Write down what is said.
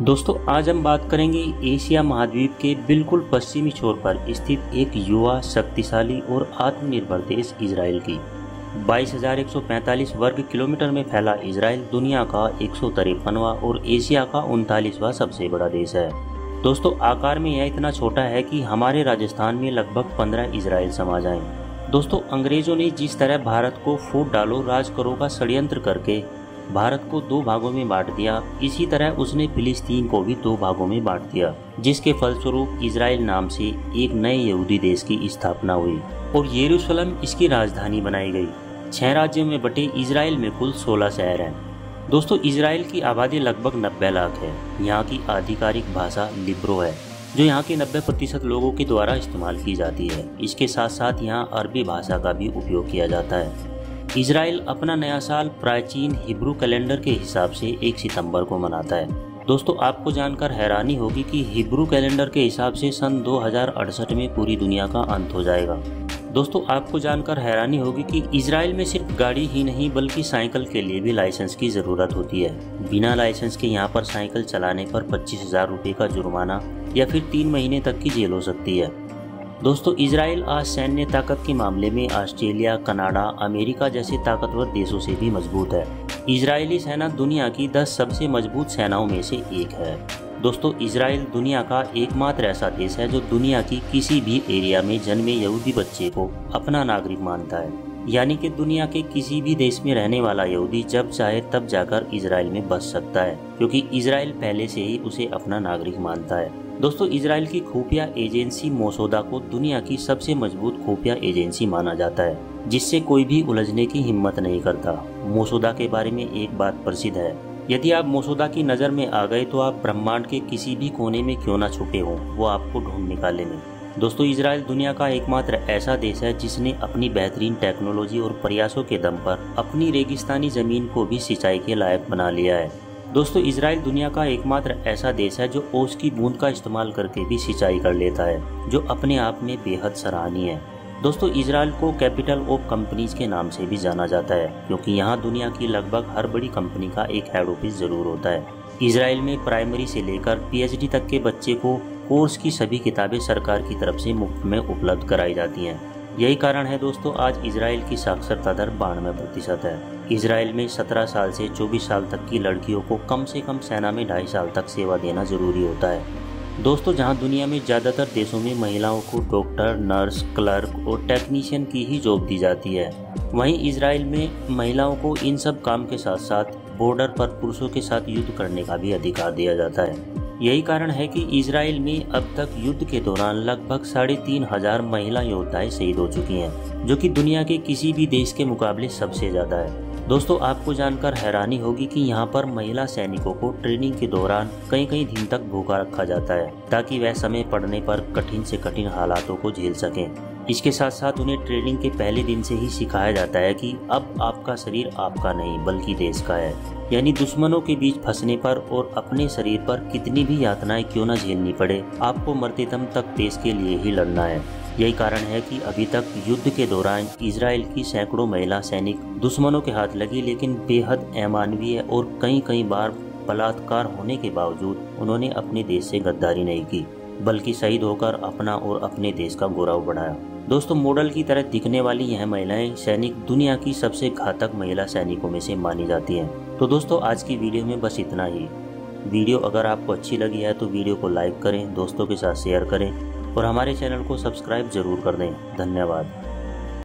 दोस्तों आज हम बात करेंगे एशिया महाद्वीप के बिल्कुल पश्चिमी छोर पर स्थित एक युवा, शक्तिशाली और आत्मनिर्भर देश इजराइल की। 22,145 वर्ग किलोमीटर में फैला इजराइल दुनिया का 153वां और एशिया का 39वां सबसे बड़ा देश है। दोस्तों आकार में यह इतना छोटा है कि हमारे राजस्थान में लगभग 15 इजराइल समा जाएं। दोस्तों अंग्रेजों ने जिस तरह भारत को फूट डालो राज करो का षड्यंत्र करके भारत को दो भागों में बांट दिया, इसी तरह उसने फिलिस्तीन को भी दो भागों में बांट दिया, जिसके फलस्वरूप इजराइल नाम से एक नए यहूदी देश की स्थापना हुई और यरूशलेम इसकी राजधानी बनाई गई। 6 राज्यों में बटे इजराइल में कुल 16 शहर हैं। दोस्तों इजराइल की आबादी लगभग 90 लाख है। यहाँ की आधिकारिक भाषा लिब्रो है, जो यहाँ के 90% लोगों के द्वारा इस्तेमाल की जाती है। इसके साथ साथ यहाँ अरबी भाषा का भी उपयोग किया जाता है। इजराइल अपना नया साल प्राचीन हिब्रू कैलेंडर के हिसाब से 1 सितंबर को मनाता है। दोस्तों आपको जानकर हैरानी होगी कि हिब्रू कैलेंडर के हिसाब से सन 2068 में पूरी दुनिया का अंत हो जाएगा। दोस्तों आपको जानकर हैरानी होगी कि इजराइल में सिर्फ गाड़ी ही नहीं बल्कि साइकिल के लिए भी लाइसेंस की ज़रूरत होती है। बिना लाइसेंस के यहाँ पर साइकिल चलाने पर 25,000 रुपये का जुर्माना या फिर 3 महीने तक की जेल हो सकती है। दोस्तों इजराइल आज सैन्य ताकत के मामले में ऑस्ट्रेलिया, कनाडा, अमेरिका जैसे ताकतवर देशों से भी मजबूत है। इजरायली सेना दुनिया की 10 सबसे मजबूत सेनाओं में से एक है। दोस्तों इजराइल दुनिया का एकमात्र ऐसा देश है जो दुनिया की किसी भी एरिया में जन्मे यहूदी बच्चे को अपना नागरिक मानता है। यानी कि दुनिया के किसी भी देश में रहने वाला यहूदी जब चाहे तब जाकर इजराइल में बस सकता है, क्योंकि इजराइल पहले से ही उसे अपना नागरिक मानता है। दोस्तों इजराइल की खुफिया एजेंसी मोसाद को दुनिया की सबसे मजबूत खुफिया एजेंसी माना जाता है, जिससे कोई भी उलझने की हिम्मत नहीं करता। मोसाद के बारे में एक बात प्रसिद्ध है, यदि आप मोसाद की नज़र में आ गए तो आप ब्रह्मांड के किसी भी कोने में क्यों ना छुपे हों, वो आपको ढूंढ निकालेंगे। दोस्तों इजराइल दुनिया का एकमात्र ऐसा देश है जिसने अपनी बेहतरीन टेक्नोलॉजी और प्रयासों के दम पर अपनी रेगिस्तानी जमीन को भी सिंचाई के लायक बना लिया है। दोस्तों इजराइल दुनिया का एकमात्र ऐसा देश है जो ओस की बूंद का इस्तेमाल करके भी सिंचाई कर लेता है, जो अपने आप में बेहद सराहनीय है। दोस्तों इजराइल को कैपिटल ऑफ कंपनीज के नाम से भी जाना जाता है, क्योंकि यहाँ दुनिया की लगभग हर बड़ी कंपनी का एक हेड ऑफिस जरूर होता है। इजराइल में प्राइमरी से लेकर PhD तक के बच्चे को कोर्स की सभी किताबें सरकार की तरफ से मुफ्त में उपलब्ध कराई जाती हैं। यही कारण है दोस्तों आज इजराइल की साक्षरता दर 92% है। इजराइल में 17 साल से 24 साल तक की लड़कियों को कम से कम सेना में 2.5 साल तक सेवा देना जरूरी होता है। दोस्तों जहां दुनिया में ज़्यादातर देशों में महिलाओं को डॉक्टर, नर्स, क्लर्क और टेक्नीशियन की ही जॉब दी जाती है, वहीं इजराइल में महिलाओं को इन सब काम के साथ साथ बॉर्डर पर पुरुषों के साथ युद्ध करने का भी अधिकार दिया जाता है। यही कारण है कि इजराइल में अब तक युद्ध के दौरान लगभग 3,500 महिला योद्धाएं शहीद हो चुकी हैं, जो कि दुनिया के किसी भी देश के मुकाबले सबसे ज़्यादा है। दोस्तों आपको जानकर हैरानी होगी कि यहाँ पर महिला सैनिकों को ट्रेनिंग के दौरान कई दिन तक भूखा रखा जाता है, ताकि वह समय पड़ने पर कठिन से कठिन हालातों को झेल सकें। इसके साथ साथ उन्हें ट्रेनिंग के पहले दिन से ही सिखाया जाता है कि अब आपका शरीर आपका नहीं बल्कि देश का है। यानी दुश्मनों के बीच फंसने पर और अपने शरीर पर कितनी भी यातनाएं क्यों न झेलनी पड़े, आपको मरते दम तक देश के लिए ही लड़ना है। यही कारण है कि अभी तक युद्ध के दौरान इजराइल की सैकड़ों महिला सैनिक दुश्मनों के हाथ लगी, लेकिन बेहद अमानवीय और कई बार बलात्कार होने के बावजूद उन्होंने अपने देश से गद्दारी नहीं की, बल्कि शहीद होकर अपना और अपने देश का गौरव बढ़ाया। दोस्तों मॉडल की तरह दिखने वाली यह महिलाएं सैनिक दुनिया की सबसे घातक महिला सैनिकों में से मानी जाती हैं। तो दोस्तों आज की वीडियो में बस इतना ही। वीडियो अगर आपको अच्छी लगी है तो वीडियो को लाइक करें, दोस्तों के साथ शेयर करें और हमारे चैनल को सब्सक्राइब जरूर कर दें। धन्यवाद।